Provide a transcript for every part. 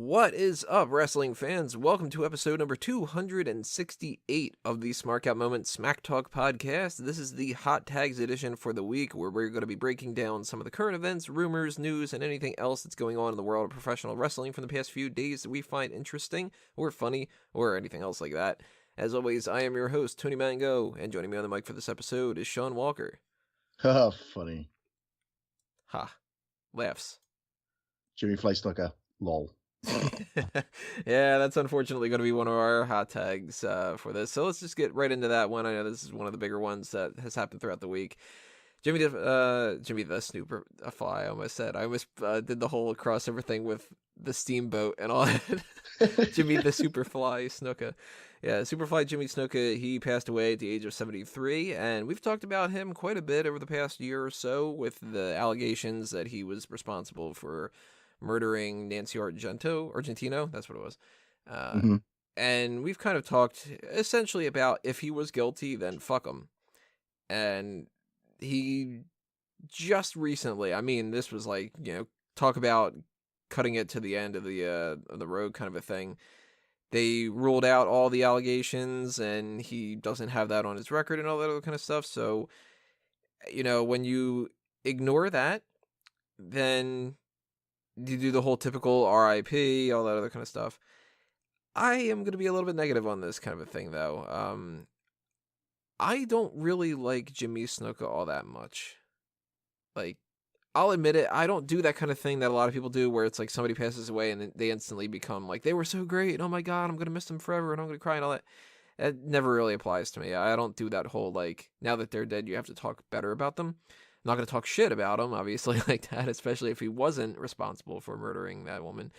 What is up, wrestling fans? Welcome to episode number 268 of the Smark Out Moment Smack Talk podcast. This is the Hot Tags edition for the week, where we're going to be breaking down some of the current events, rumors, news, and anything else that's going on in the world of professional wrestling from the past few days that we find interesting, or funny, or anything else like that. As always, I am your host, Tony Mango, and joining me on the mic for this episode is Sean Walker. Haha, funny. Ha. Laughs. Jimmy Fly Snuka. Lol. Yeah, that's unfortunately going to be one of our hot tags for this. So let's just get right into that one. I know this is one of the bigger ones that has happened throughout the week. Jimmy the Fly, I almost said. I almost did the whole crossover thing with the Steamboat and all that. Jimmy the Superfly Snuka. Yeah, Superfly Jimmy Snuka, he passed away at the age of 73, and we've talked about him quite a bit over the past year or so with the allegations that he was responsible for murdering Nancy Argentino, that's what it was. And we've kind of talked essentially about if he was guilty, then fuck him. And he just recently, I mean, this was like, talk about cutting it to the end of the road kind of a thing. They ruled out all the allegations, and he doesn't have that on his record and all that other kind of stuff. So, when you ignore that, then you do the whole typical RIP, all that other kind of stuff. I am going to be a little bit negative on this kind of a thing, though. I don't really like Jimmy Snuka all that much. Like, I'll admit it, I don't do that kind of thing that a lot of people do, where it's like somebody passes away and they instantly become like, they were so great, and oh my god, I'm going to miss them forever, and I'm going to cry and all that. That never really applies to me. I don't do that whole, like, now that they're dead, you have to talk better about them. I'm not going to talk shit about him, obviously, like that, especially if he wasn't responsible for murdering that woman.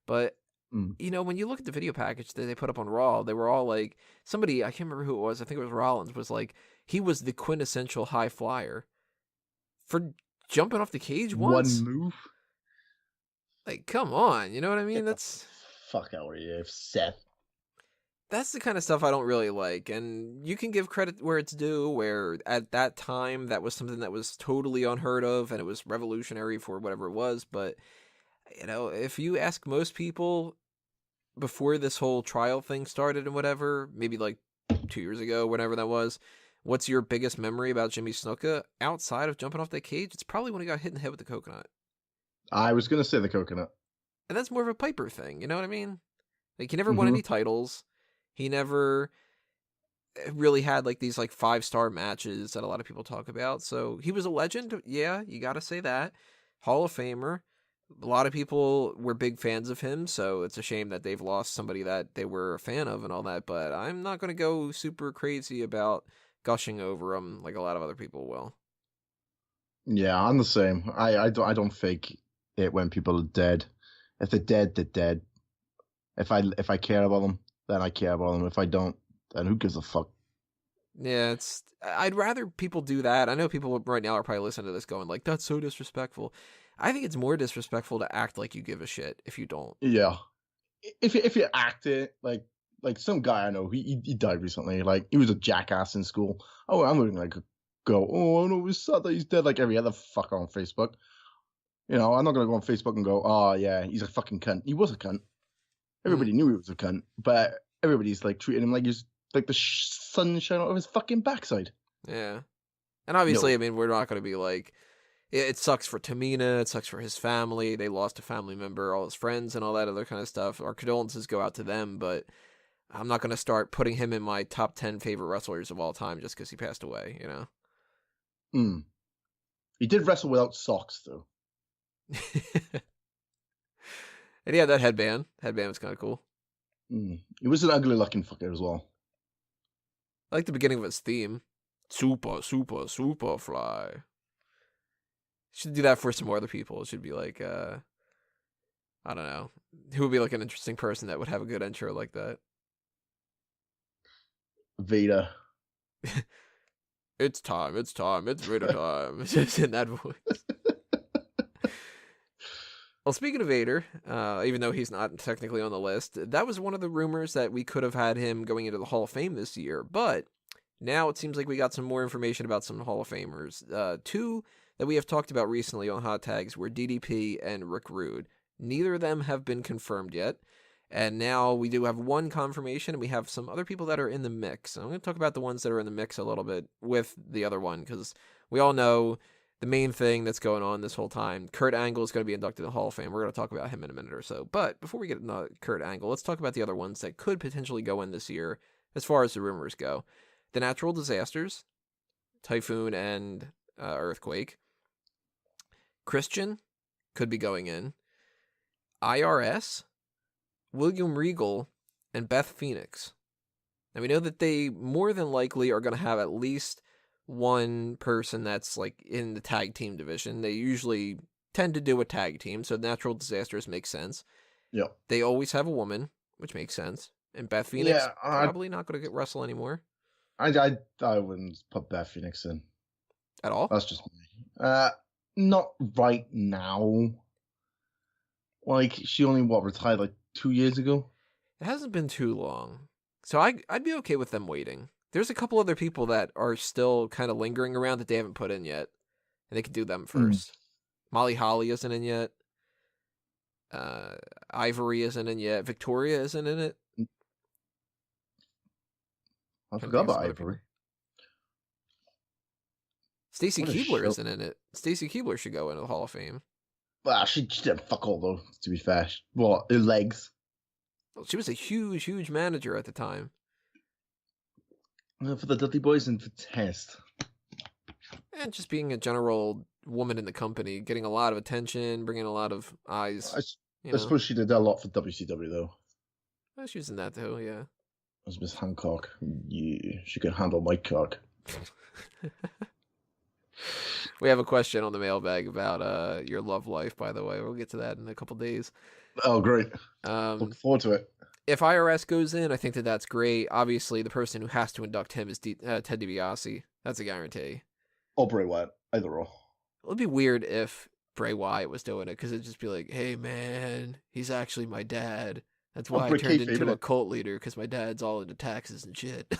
But, when you look at the video package that they put up on Raw, they were all like, somebody, I can't remember who it was, I think it was Rollins, was like, he was the quintessential high flyer for jumping off the cage once. One move? Like, come on, you know what I mean? That's... Fuck out of here, Seth. That's the kind of stuff I don't really like, and you can give credit where it's due, where at that time that was something that was totally unheard of, and it was revolutionary for whatever it was, but, if you ask most people before this whole trial thing started and whatever, maybe like 2 years ago, whenever that was, what's your biggest memory about Jimmy Snuka outside of jumping off that cage? It's probably when he got hit in the head with the coconut. I was going to say the coconut. And that's more of a Piper thing, you know what I mean? Like, he never won any titles. He never really had, like, these, like, 5-star matches that a lot of people talk about. So, he was a legend. Yeah, you gotta say that. Hall of Famer. A lot of people were big fans of him, so it's a shame that they've lost somebody that they were a fan of and all that. But I'm not gonna go super crazy about gushing over him like a lot of other people will. Yeah, I'm the same. I don't fake it when people are dead. If they're dead, they're dead. If I care about them, then I care about them. If I don't, then who gives a fuck? Yeah, I'd rather people do that. I know people right now are probably listening to this going like, that's so disrespectful. I think it's more disrespectful to act like you give a shit if you don't. Yeah. If you act it, like some guy I know, he died recently. Like, he was a jackass in school. Oh, I'm going to go, oh, no, it's sad that he's dead, like every other fucker on Facebook. I'm not going to go on Facebook and go, oh, yeah, he's a fucking cunt. He was a cunt. Everybody knew he was a cunt, but everybody's like treating him like he's like the sun shine out of his fucking backside. Yeah. And obviously, I mean, we're not going to be like, it sucks for Tamina, it sucks for his family, they lost a family member, all his friends and all that other kind of stuff. Our condolences go out to them, but I'm not going to start putting him in my top 10 favorite wrestlers of all time just because he passed away, He did wrestle without socks, though. And he had that headband. Headband was kind of cool. He was an ugly-looking fucker as well. I like the beginning of his theme. Super, super, super fly. Should do that for some more other people. It should be like, I don't know. Who would be like an interesting person that would have a good intro like that? Vader. It's time, it's Vader time. It's just in that voice. Well, speaking of Vader, even though he's not technically on the list, that was one of the rumors that we could have had him going into the Hall of Fame this year. But now it seems like we got some more information about some Hall of Famers. Two that we have talked about recently on Hot Tags were DDP and Rick Rude. Neither of them have been confirmed yet. And now we do have one confirmation, and we have some other people that are in the mix. I'm going to talk about the ones that are in the mix a little bit with the other one, because we all know the main thing that's going on this whole time. Kurt Angle is going to be inducted in the Hall of Fame. We're going to talk about him in a minute or so. But before we get into Kurt Angle, let's talk about the other ones that could potentially go in this year as far as the rumors go. The natural disasters, typhoon and earthquake. Christian could be going in. I.R.S., William Regal, and Beth Phoenix. Now, we know that they more than likely are going to have at least one person that's like in the tag team division. They usually tend to do a tag team, so natural disasters make sense. Yeah. They always have a woman, which makes sense. And Beth Phoenix probably not going to get wrestle anymore. I wouldn't put Beth Phoenix in. At all? That's just me. Not right now. Like, she only, retired like 2 years ago? It hasn't been too long. So I'd be okay with them waiting. There's a couple other people that are still kind of lingering around that they haven't put in yet. And they could do them first. Molly Holly isn't in yet. Ivory isn't in yet. Victoria isn't in it. I forgot about Ivory. Stacy Keibler isn't in it. Stacy Keibler should go into the Hall of Fame. Well, she did fuck all, though, to be fair. Well, her legs. Well, she was a huge, huge manager at the time. For the Dudley Boys and for Test. And just being a general woman in the company, getting a lot of attention, bringing a lot of eyes. I suppose she did a lot for WCW, though. Well, she was in that, too, yeah. As Miss Hancock. Yeah, she could handle my cock. We have a question on the mailbag about your love life, by the way. We'll get to that in a couple days. Oh, great. Looking forward to it. If I.R.S. goes in, I think that's great. Obviously, the person who has to induct him is Ted DiBiase. That's a guarantee. Or Bray Wyatt. Either or. It would be weird if Bray Wyatt was doing it, because it'd just be like, hey, man, he's actually my dad. That's why I turned into a cult leader, because my dad's all into taxes and shit.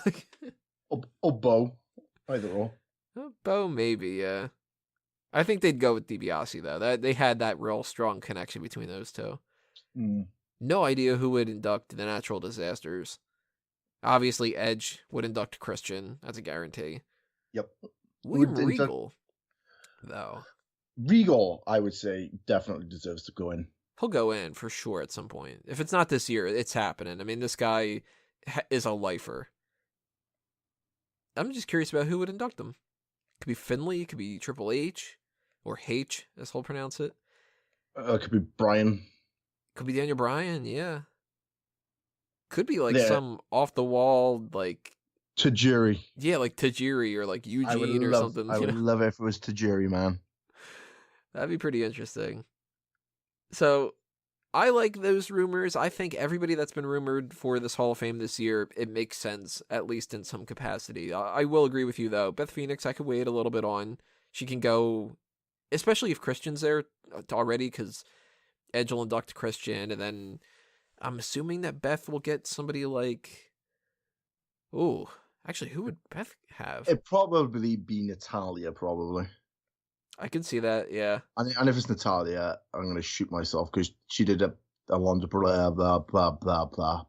or Bo. Either or. Bo, maybe, yeah. I think they'd go with DiBiase, though. They had that real strong connection between those two. No idea who would induct the natural disasters. Obviously, Edge would induct Christian. That's a guarantee. Yep. William Regal, though. Regal, I would say, definitely deserves to go in. He'll go in for sure at some point. If it's not this year, it's happening. I mean, this guy is a lifer. I'm just curious about who would induct him. Could be Finlay, could be Triple H, or H, as he'll pronounce it. Could be Bryan. Could be Daniel Bryan, yeah. Could be like some off the wall, like Tajiri. Yeah, like Tajiri or like Eugene or something. I would love it if it was Tajiri, man. That'd be pretty interesting. So I like those rumors. I think everybody that's been rumored for this Hall of Fame this year, it makes sense, at least in some capacity. I will agree with you, though. Beth Phoenix, I could wait a little bit on. She can go, especially if Christian's there already, because Edge will induct Christian, and then I'm assuming that Beth will get somebody like... Oh, actually, who would Beth have? It'd probably be Natalia, probably. I can see that, yeah. And if it's Natalia, I'm going to shoot myself because she did a Alondra, blah, blah, blah, blah.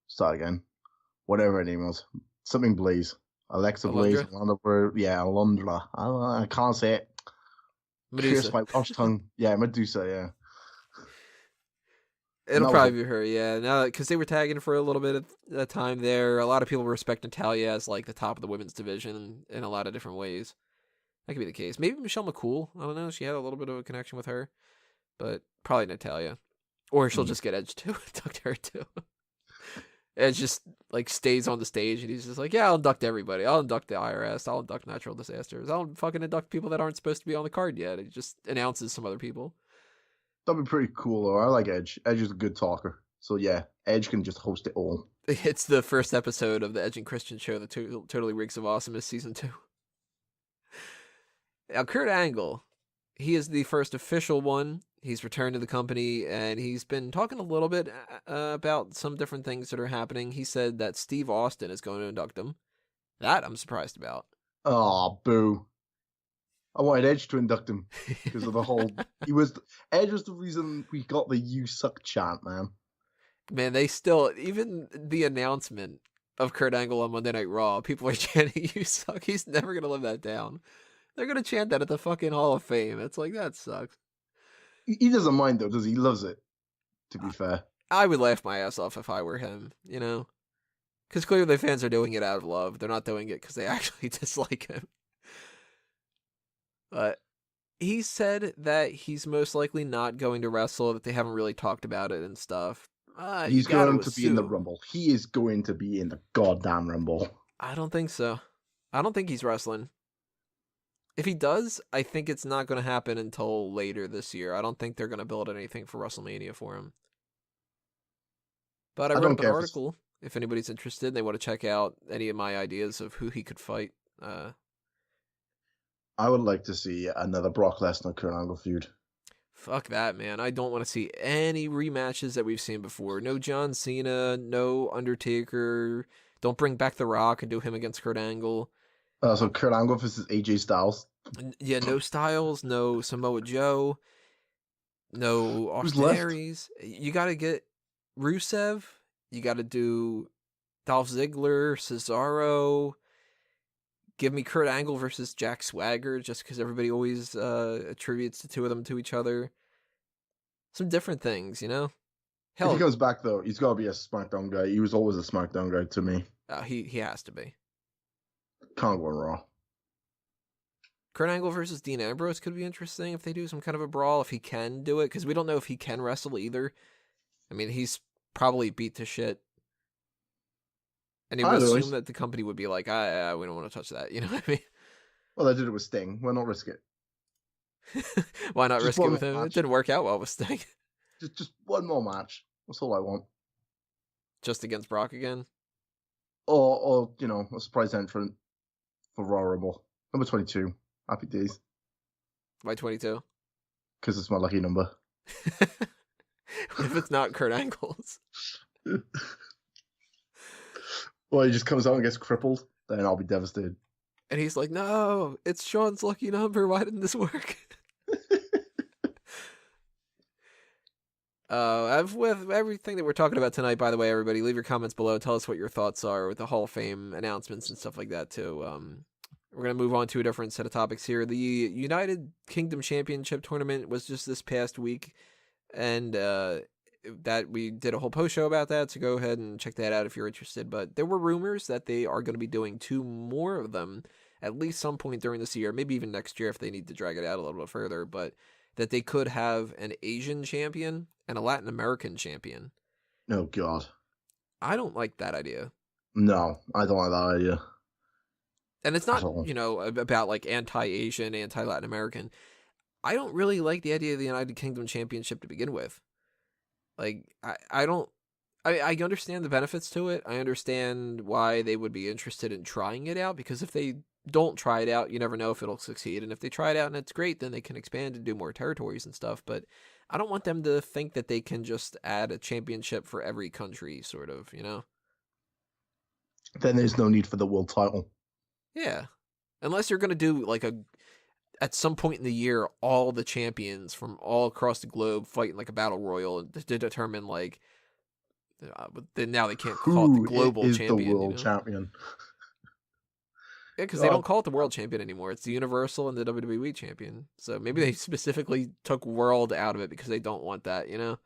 Start again. Whatever her name was. Something Blaze. Alexa Blaze. Alondra. I can't say it. Medusa. My Welsh tongue. Yeah, Medusa, yeah. It'll probably be her, yeah. Now, because they were tagging for a little bit at that time there. A lot of people respect Natalia as like the top of the women's division in a lot of different ways. That could be the case. Maybe Michelle McCool. I don't know. She had a little bit of a connection with her. But probably Natalia. Or she'll just get Edge too. Induct her too. Edge just like stays on the stage and he's just like, yeah, I'll induct everybody. I'll induct the I.R.S. I'll induct natural disasters. I'll fucking induct people that aren't supposed to be on the card yet. It just announces some other people. That'd be pretty cool though. I like Edge. Edge is a good talker. So yeah, Edge can just host it all. It's the first episode of the Edge and Christian show that totally reeks of awesomeness, season 2. Now, Kurt Angle, he is the first official one. He's returned to the company, and he's been talking a little bit about some different things that are happening. He said that Steve Austin is going to induct him. That I'm surprised about. Oh, boo. I wanted Edge to induct him because of the whole. Edge was the reason we got the "You suck" chant, man. Man, they still, even the announcement of Kurt Angle on Monday Night Raw, people are chanting, "You suck." He's never going to live that down. They're going to chant that at the fucking Hall of Fame. It's like, that sucks. He doesn't mind, though, does he? He loves it, to be fair. I would laugh my ass off if I were him, you know? Because clearly the fans are doing it out of love. They're not doing it because they actually dislike him. But he said that he's most likely not going to wrestle, that they haven't really talked about it and stuff. He's going to be in the Rumble. He is going to be in the goddamn Rumble. I don't think so. I don't think he's wrestling. If he does, I think it's not going to happen until later this year. I don't think they're going to build anything for WrestleMania for him. But I wrote up an article. If anybody's interested, they want to check out any of my ideas of who he could fight. I would like to see another Brock Lesnar Kurt Angle feud. Fuck that, man. I don't want to see any rematches that we've seen before. No John Cena, no Undertaker. Don't bring back The Rock and do him against Kurt Angle. So Kurt Angle versus AJ Styles. Yeah, no Styles, no Samoa Joe, no Austin Aries. You got to get Rusev. You got to do Dolph Ziggler, Cesaro. Give me Kurt Angle versus Jack Swagger, just because everybody always attributes the two of them to each other. Some different things, you know? Hell, if he goes back, though, he's got to be a SmackDown guy. He was always a SmackDown guy to me. He has to be. Can't go on Raw. Kurt Angle versus Dean Ambrose could be interesting if they do some kind of a brawl, if he can do it, because we don't know if he can wrestle either. I mean, he's probably beat to shit. And he would assume that the company would be like, we don't want to touch that. You know what I mean? Well, they did it with Sting. Why not risk it? Why not risk it with him? It didn't work out well with Sting. Just one more match. That's all I want. Just against Brock again? Or a surprise entrant for Royal Rumble. Number 22. Happy days. Why 22? Because it's my lucky number. What if it's not Kurt Angle's? Well, he just comes out and gets crippled, then I'll be devastated. And he's like, no, it's Sean's lucky number. Why didn't this work? With everything that we're talking about tonight, by the way, everybody, leave your comments below. Tell us what your thoughts are with the Hall of Fame announcements and stuff like that, too. We're going to move on to a different set of topics here. The United Kingdom Championship tournament was just this past week, and that we did a whole post show about that, so go ahead and check that out if you're interested. But there were rumors that they are going to be doing 2 more of them at least some point during this year, maybe even next year if they need to drag it out a little bit further, but that they could have an Asian champion and a Latin American champion. Oh, God. I don't like that idea. No, I don't like that idea. And it's not, about like anti-Asian, anti-Latin American. I don't really like the idea of the United Kingdom Championship to begin with. Like, I understand the benefits to it. I understand why they would be interested in trying it out, because if they don't try it out, you never know if it'll succeed. And if they try it out and it's great, then they can expand and do more territories and stuff. But I don't want them to think that they can just add a championship for every country, sort of, Then there's no need for the world title. Yeah. Unless you're going to do, at some point in the year, all the champions from all across the globe fighting like a battle royal to determine, now they can't call it the global champion. The world champion. Yeah, because they don't call it the world champion anymore. It's the Universal and the WWE champion. So maybe they specifically took world out of it because they don't want that, Yeah,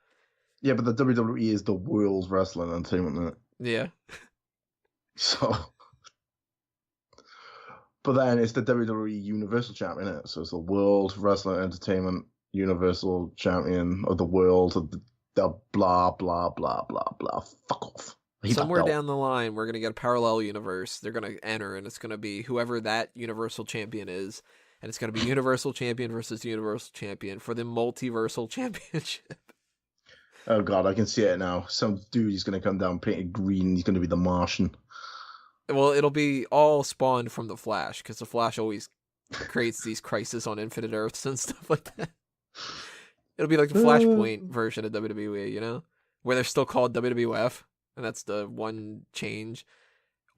but the WWE is the world wrestling entertainment, isn't it? Yeah. So... But then it's the WWE Universal Champion, isn't it? So it's the World Wrestling Entertainment Universal Champion of the world, of the blah, blah, blah, blah, blah. Fuck off. Somewhere down the line, we're going to get a parallel universe. They're going to enter, and it's going to be whoever that Universal Champion is. And it's going to be Universal Champion versus Universal Champion for the Multiversal Championship. Oh, God, I can see it now. Some dude is going to come down painted green. He's going to be the Martian. Well, it'll be all spawned from the Flash, because the Flash always creates these crises on Infinite Earths and stuff like that. It'll be like the Flashpoint version of WWE, where they're still called WWF, and that's the one change.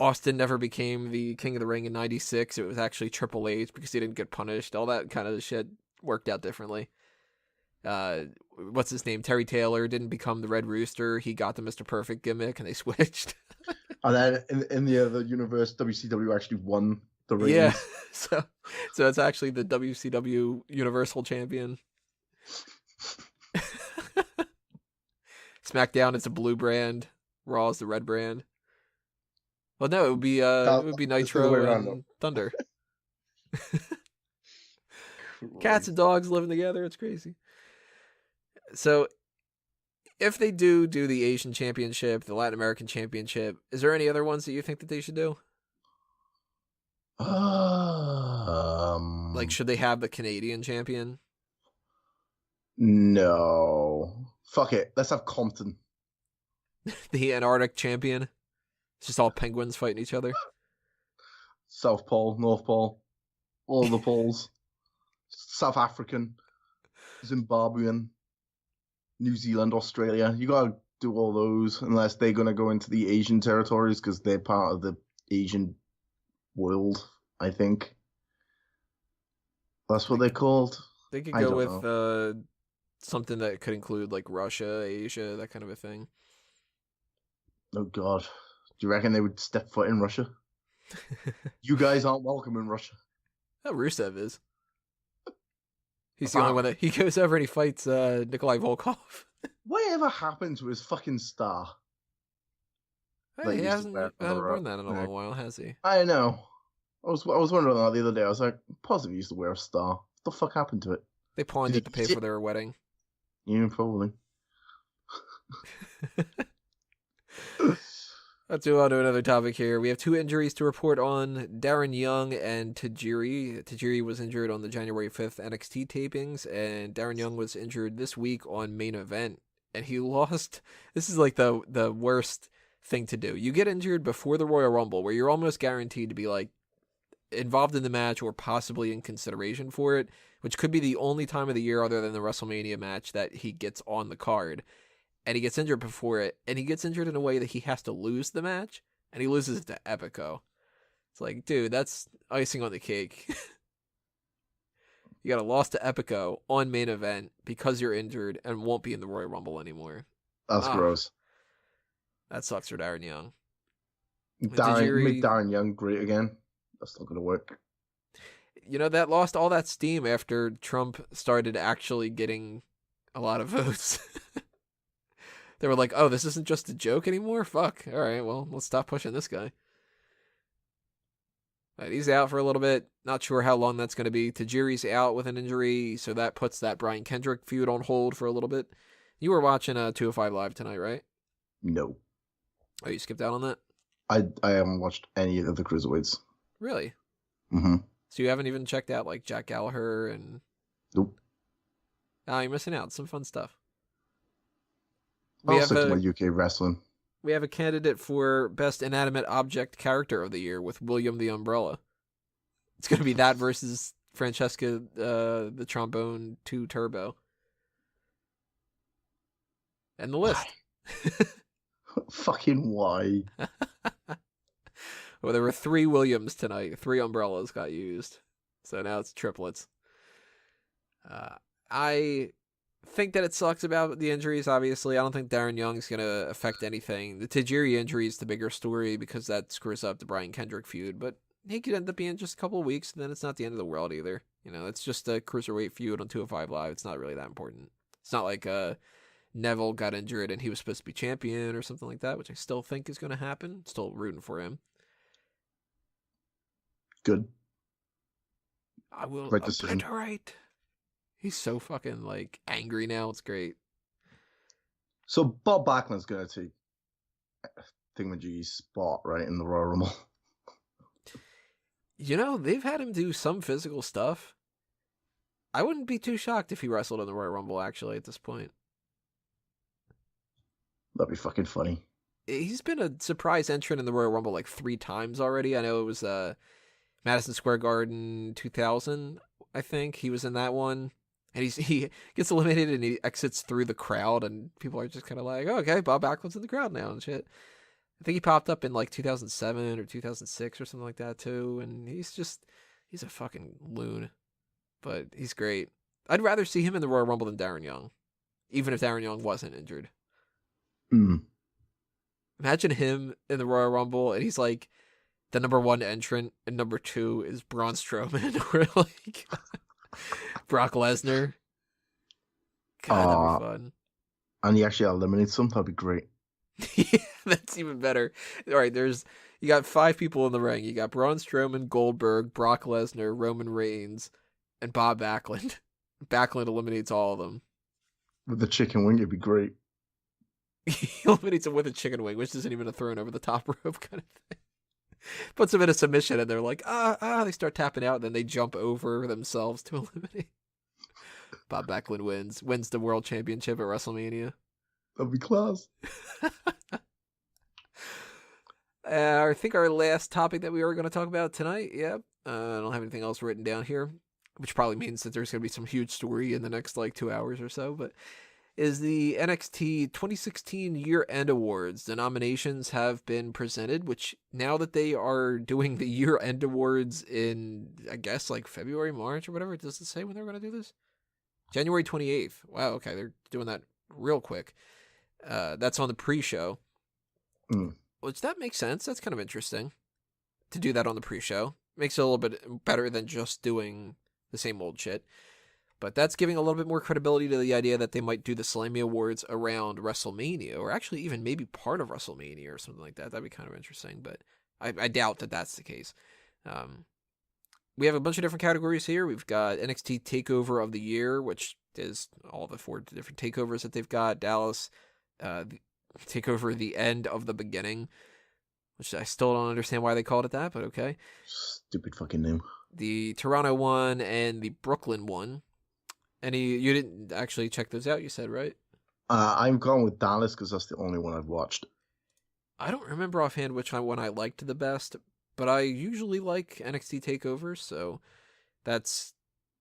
Austin never became the King of the Ring in '96. It was actually Triple H because he didn't get punished. All that kind of shit worked out differently. What's his name? Terry Taylor didn't become the Red Rooster. He got the Mr. Perfect gimmick, and they switched. And then in the other universe, WCW actually won the ratings. Yeah, so it's actually the WCW Universal Champion. SmackDown is a blue brand. Raw is the red brand. Well, no, it would be Nitro and Thunder. Cats and dogs living together. It's crazy. So, if they do the Asian Championship, the Latin American Championship, is there any other ones that you think that they should do? Like, should they have the Canadian champion? No. Fuck it. Let's have Compton. The Antarctic champion? It's just all penguins fighting each other. South Pole, North Pole, all the poles. South African, Zimbabwean, New Zealand, Australia. You gotta do all those unless they're gonna go into the Asian territories because they're part of the Asian world, I think. That's what they're called. They could go with something that could include like Russia, Asia, that kind of a thing. Oh God. Do you reckon they would step foot in Russia? You guys aren't welcome in Russia. Oh, Rusev is. He's the only one that he goes over and he fights Nikolai Volkov. Whatever happened to his fucking star? Hey, he hasn't worn that in a long while, has he? I know. I was wondering that the other day. I was like, positive he used to wear a star. What the fuck happened to it? They pawned it to pay for their wedding. Yeah, probably. Let's move on to another topic here. We have 2 injuries to report on: Darren Young and Tajiri. Tajiri was injured on the January 5th NXT tapings, and Darren Young was injured this week on Main Event. And he lost. This is like the worst thing to do. You get injured before the Royal Rumble, where you're almost guaranteed to be like involved in the match or possibly in consideration for it, which could be the only time of the year other than the WrestleMania match that he gets on the card. And he gets injured before it, and he gets injured in a way that he has to lose the match, and he loses it to Epico. It's like, dude, that's icing on the cake. You got a loss to Epico on Main Event because you're injured and won't be in the Royal Rumble anymore. That's gross. That sucks for Darren Young. Make Darren Young great again. That's not going to work. You know, that lost all that steam after Trump started actually getting a lot of votes. They were like, oh, this isn't just a joke anymore? Fuck. All right, well, let's stop pushing this guy. Right, he's out for a little bit. Not sure how long that's going to be. Tajiri's out with an injury, so that puts that Brian Kendrick feud on hold for a little bit. You were watching 205 Live tonight, right? No. Oh, you skipped out on that? I haven't watched any of the Cruiserweights. Really? Mm-hmm. So you haven't even checked out, like, Jack Gallagher and... Nope. Oh, you're missing out. Some fun stuff. I'll stick to my UK wrestling. We have a candidate for Best Inanimate Object Character of the Year with William the Umbrella. It's going to be that versus Francesca the Trombone 2 Turbo. And the list. Fucking why? Well, there were 3 Williams tonight. 3 umbrellas got used. So now it's triplets. I think that it sucks about the injuries, obviously. I don't think Darren Young's going to affect anything. The Tajiri injury is the bigger story because that screws up the Brian Kendrick feud. But he could end up being just a couple of weeks, and then it's not the end of the world either. You know, it's just a cruiserweight feud on 205 Live. It's not really that important. It's not like Neville got injured and he was supposed to be champion or something like that, which I still think is going to happen. Still rooting for him. Good. I will right decision. Obliterate. He's so fucking like angry now. It's great. So Bob Backlund's going to take Thingamajiggy's spot, right, in the Royal Rumble. You know, they've had him do some physical stuff. I wouldn't be too shocked if he wrestled in the Royal Rumble, actually, at this point. That'd be fucking funny. He's been a surprise entrant in the Royal Rumble like 3 times already. I know it was Madison Square Garden 2000, I think. He was in that one. And he gets eliminated and he exits through the crowd, and people are just kind of like, oh, okay, Bob Backlund's in the crowd now and shit. I think he popped up in like 2007 or 2006 or something like that too, and he's a fucking loon, but he's great. I'd rather see him in the Royal Rumble than Darren Young, even if Darren Young wasn't injured. Mm. Imagine him in the Royal Rumble, and he's like the number 1 entrant, and number 2 is Braun Strowman, or like Brock Lesnar. God, that'd be fun. And he actually eliminates them. That'd be great. Yeah, that's even better. All right, you got 5 people in the ring. You got Braun Strowman, Goldberg, Brock Lesnar, Roman Reigns, and Bob Backlund. Backlund eliminates all of them. With the chicken wing, it'd be great. He eliminates him with a chicken wing, which isn't even a thrown over the top rope kind of thing. Puts them in a submission, and they're like, they start tapping out, and then they jump over themselves to eliminate. Bob Backlund wins the World Championship at WrestleMania. That'd be class. I think our last topic that we were going to talk about tonight, I don't have anything else written down here, which probably means that there's going to be some huge story in the next like 2 hours or so, but is the NXT 2016 Year-End Awards. The nominations have been presented, which now that they are doing the Year-End Awards in, I guess, like February, March, or whatever, does it say when they're going to do this? January 28th. Wow, okay, they're doing that real quick. That's on the pre-show, which that makes sense. That's kind of interesting to do that on the pre-show. Makes it a little bit better than just doing the same old shit. But that's giving a little bit more credibility to the idea that they might do the Slammy Awards around WrestleMania, or actually even maybe part of WrestleMania or something like that. That'd be kind of interesting, but I doubt that that's the case. We have a bunch of different categories here. We've got NXT TakeOver of the Year, which is all the 4 different takeovers that they've got. Dallas, TakeOver the End of the Beginning, which I still don't understand why they called it that, but okay. Stupid fucking name. The Toronto one and the Brooklyn one. You didn't actually check those out, you said, right? I'm going with Dallas because that's the only one I've watched. I don't remember offhand which one I liked the best, but I usually like NXT TakeOvers, so that's,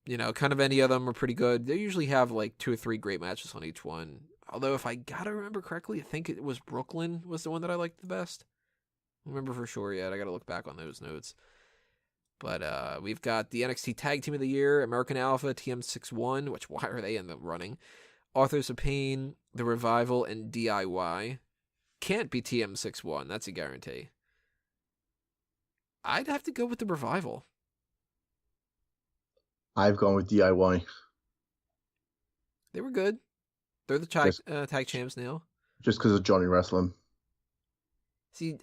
kind of any of them are pretty good. They usually have like 2 or 3 great matches on each one. Although, if I gotta remember correctly, I think it was Brooklyn was the one that I liked the best. I don't remember for sure yet. I gotta look back on those notes. But we've got the NXT Tag Team of the Year, American Alpha, TM61, which why are they in the running? Authors of Pain, The Revival, and DIY. Can't be TM61, that's a guarantee. I'd have to go with The Revival. I've gone with DIY. They were good. They're the tag champs now. Just because of Johnny Wrestling. See,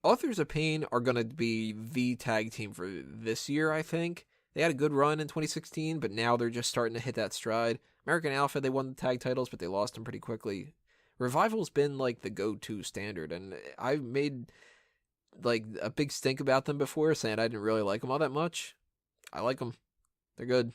Authors of Pain are going to be the tag team for this year, I think. They had a good run in 2016, but now they're just starting to hit that stride. American Alpha, they won the tag titles, but they lost them pretty quickly. Revival's been like the go-to standard, and I've made like a big stink about them before, saying I didn't really like them all that much. I like them. They're good.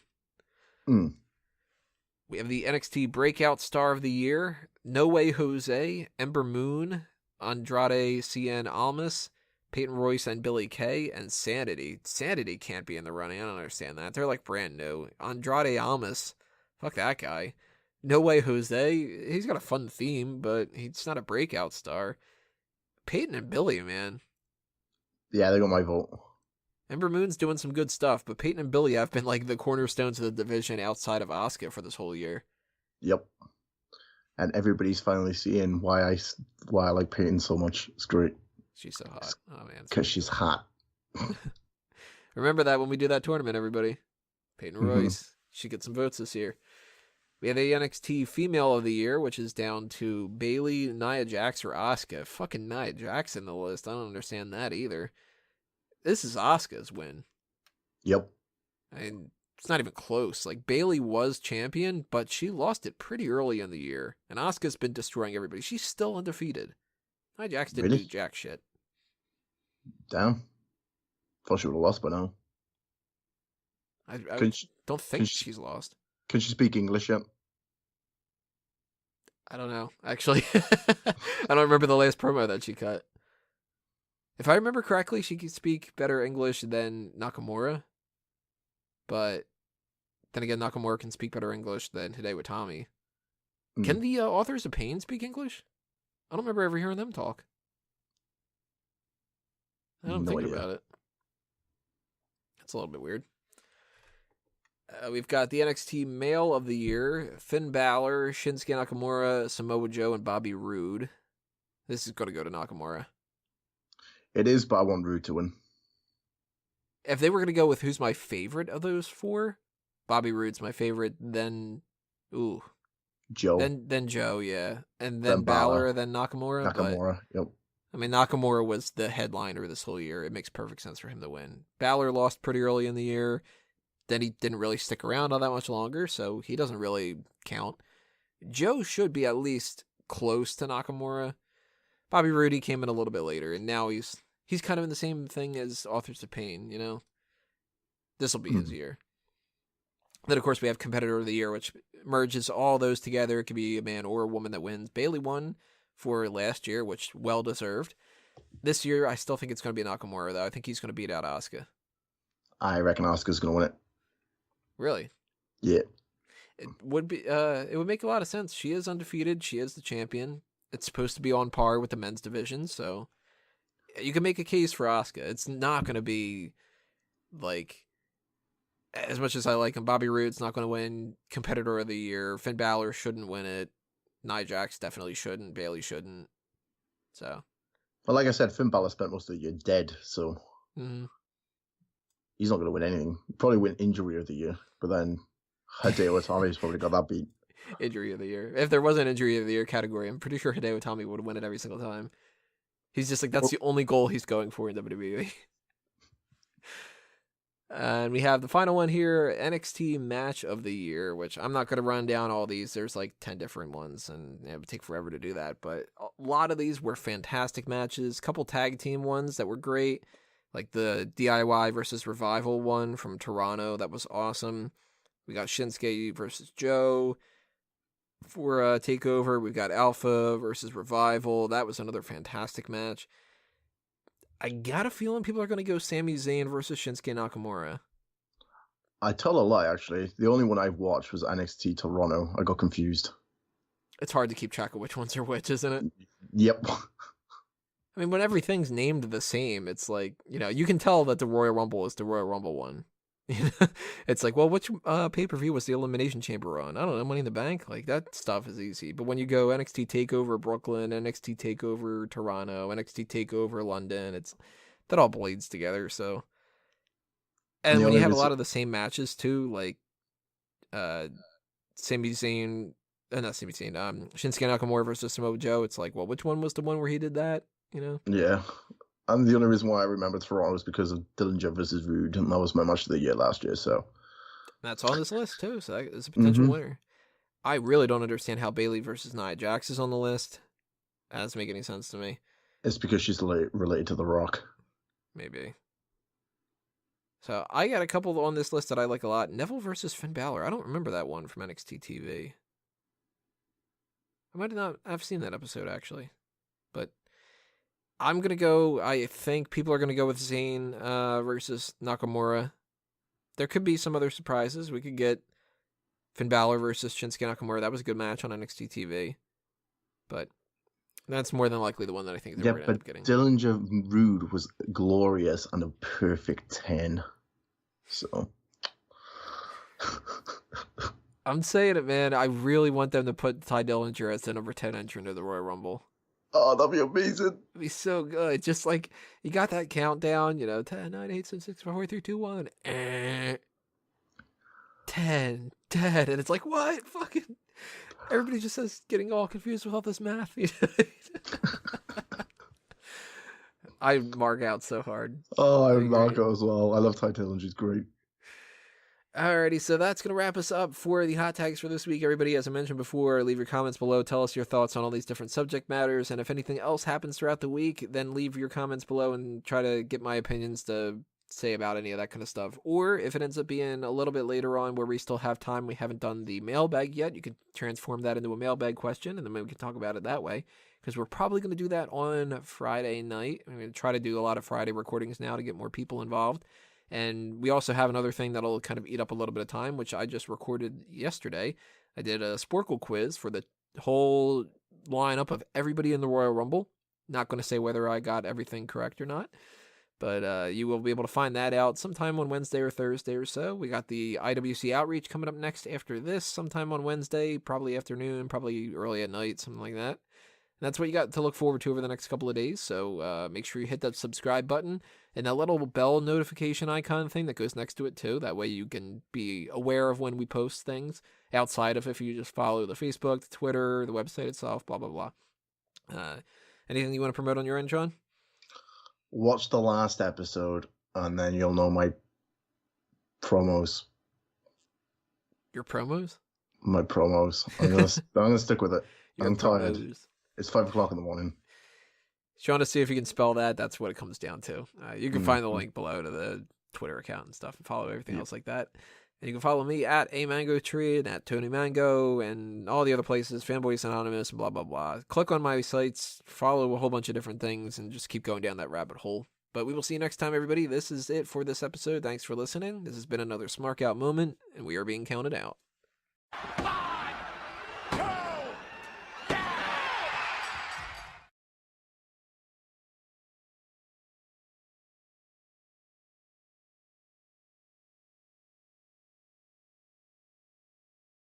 We have the NXT Breakout Star of the Year, No Way Jose, Ember Moon, Andrade Cien Almas, Peyton Royce and Billy Kay, and Sanity. Sanity can't be in the running. I don't understand that. They're like brand new. Andrade Almas, fuck that guy. No Way Jose, he's got a fun theme, but he's not a breakout star. Peyton and Billy, man. Yeah, they got my vote. Ember Moon's doing some good stuff, but Peyton and Billy have been like the cornerstones of the division outside of Asuka for this whole year. Yep. And everybody's finally seeing why I like Peyton so much. It's great. She's so hot. Oh, man. Because she's hot. Remember that when we do that tournament, everybody. Peyton Royce. She gets some votes this year. We have the NXT Female of the Year, which is down to Bayley, Nia Jax, or Asuka. Fucking Nia Jax in the list. I don't understand that either. This is Asuka's win. Yep. And it's not even close. Like, Bayley was champion, but she lost it pretty early in the year. And Asuka's been destroying everybody. She's still undefeated. Nia Jax didn't do jack shit. Damn. Thought she would have lost by now. I don't think she's lost. Can she speak English yet? I don't know, actually. I don't remember the last promo that she cut. If I remember correctly, she can speak better English than Nakamura. But then again, Nakamura can speak better English than Hideo Itami. Can the Authors of Pain speak English? I don't remember ever hearing them talk. I'm No thinking idea. about it. That's a little bit weird. We've got the NXT Male of the Year: Finn Balor, Shinsuke Nakamura, Samoa Joe, and Bobby Roode. This is going to go to Nakamura. It is, but I want Rude to win. If they were going to go with who's my favorite of those four, Bobby Roode's my favorite. Then, Joe. Then Joe, yeah, and Then then Balor, then Nakamura. Nakamura. Yep. I mean, Nakamura was the headliner this whole year. It makes perfect sense for him to win. Balor lost pretty early in the year. Then he didn't really stick around all that much longer, so he doesn't really count. Joe should be at least close to Nakamura. Bobby Roode came in a little bit later, and now he's kind of in the same thing as Authors of Pain, you know? This will be his year. Then, of course, we have Competitor of the Year, which merges all those together. It could be a man or a woman that wins. Bayley won for last year, which well-deserved. This year, I still think it's going to be Nakamura, though. I think he's going to beat out Asuka. I reckon Asuka's going to win it. Really? Yeah. It would be. It would make a lot of sense. She is undefeated. She is the champion. It's supposed to be on par with the men's division, so you can make a case for Asuka. It's not going to be like, as much as I like him, Bobby Roode's not going to win Competitor of the Year. Finn Balor shouldn't win it. Nia Jax definitely shouldn't. Bayley shouldn't. So. Well, like I said, Finn Balor spent most of the year dead, so he's not going to win anything. He'll probably win Injury of the Year, but then Hideo Itami's probably got that beat. Injury of the Year. If there was an Injury of the Year category, I'm pretty sure Hideo Itami would win it every single time. He's just like, that's the only goal he's going for in WWE. And we have the final one here, NXT Match of the Year, which I'm not going to run down all these. There's like 10 different ones, and it would take forever to do that. But a lot of these were fantastic matches. A couple tag team ones that were great, like the DIY versus Revival one from Toronto. That was awesome. We got Shinsuke versus Joe for TakeOver. We've got Alpha versus Revival. That was another fantastic match. I got a feeling people are going to go Sami Zayn versus Shinsuke Nakamura. I tell a lie, actually. The only one I watched was NXT Toronto. I got confused. It's hard to keep track of which ones are which, isn't it? Yep. I mean, when everything's named the same, it's like, you know, you can tell that the Royal Rumble is the Royal Rumble one. It's like, well, which pay-per-view was the Elimination Chamber on? I don't know, Money in the Bank? Like, that stuff is easy. But when you go NXT TakeOver Brooklyn, NXT TakeOver Toronto, NXT TakeOver London, that all bleeds together, so. And when you have a lot of the same matches, too, like, Sami Zayn, not Sami Zayn, Shinsuke Nakamura versus Samoa Joe, it's like, well, which one was the one where he did that, you know? Yeah. And the only reason why I remember Toronto was because of Dillinger versus Rude, and that was my match of the year last year, so. That's on this list, too, so that is a potential winner. I really don't understand how Bayley versus Nia Jax is on the list. That doesn't make any sense to me. It's because she's related to The Rock. Maybe. So, I got a couple on this list that I like a lot. Neville versus Finn Balor. I don't remember that one from NXT TV. I might not have seen that episode, actually. But I'm going to go, I think people are going to go with Zayn versus Nakamura. There could be some other surprises. We could get Finn Balor versus Shinsuke Nakamura. That was a good match on NXT TV. But that's more than likely the one that I think they're going to end up getting. Dillinger Rude was glorious and a perfect 10. So. I'm saying it, man. I really want them to put Ty Dillinger as the number 10 entrant of the Royal Rumble. Oh, that'd be amazing. It'd be so good. Just like, you got that countdown, 10, 9, 8, 7, 6, 5, 4, 3, 2, 1. 10. And it's like, what? Fucking. Everybody just says getting all confused with all this math. I mark out so hard. Oh, I mark out as well. I love Ty Dillinger. She's great. Alrighty, so that's going to wrap us up for the hot tags for this week. Everybody, as I mentioned before, leave your comments below. Tell us your thoughts on all these different subject matters. And if anything else happens throughout the week, then leave your comments below and try to get my opinions to say about any of that kind of stuff. Or if it ends up being a little bit later on where we still have time, we haven't done the mailbag yet, you could transform that into a mailbag question, and then we can talk about it that way. Because we're probably going to do that on Friday night. I'm going to try to do a lot of Friday recordings now to get more people involved. And we also have another thing that'll kind of eat up a little bit of time, which I just recorded yesterday. I did a Sporkle quiz for the whole lineup of everybody in the Royal Rumble. Not going to say whether I got everything correct or not. But you will be able to find that out sometime on Wednesday or Thursday or so. We got the IWC Outreach coming up next after this, sometime on Wednesday, probably afternoon, probably early at night, something like that. And that's what you got to look forward to over the next couple of days. So make sure you hit that subscribe button and that little bell notification icon thing that goes next to it too. That way you can be aware of when we post things outside of if you just follow the Facebook, the Twitter, the website itself, blah, blah, blah. Anything you want to promote on your end, John? Watch the last episode, and then you'll know my promos. Your promos? My promos. I'm gonna stick with it. I'm tired. Promos. It's 5 o'clock in the morning. If you want to see if you can spell that, that's what it comes down to. You can find the link below to the Twitter account and stuff and follow everything else like that. And you can follow me at amangotree and at Tony Mango and all the other places, Fanboys Anonymous and blah, blah, blah. Click on my sites, follow a whole bunch of different things, and just keep going down that rabbit hole. But we will see you next time, everybody. This is it for this episode. Thanks for listening. This has been another Smark Out moment, and we are being counted out.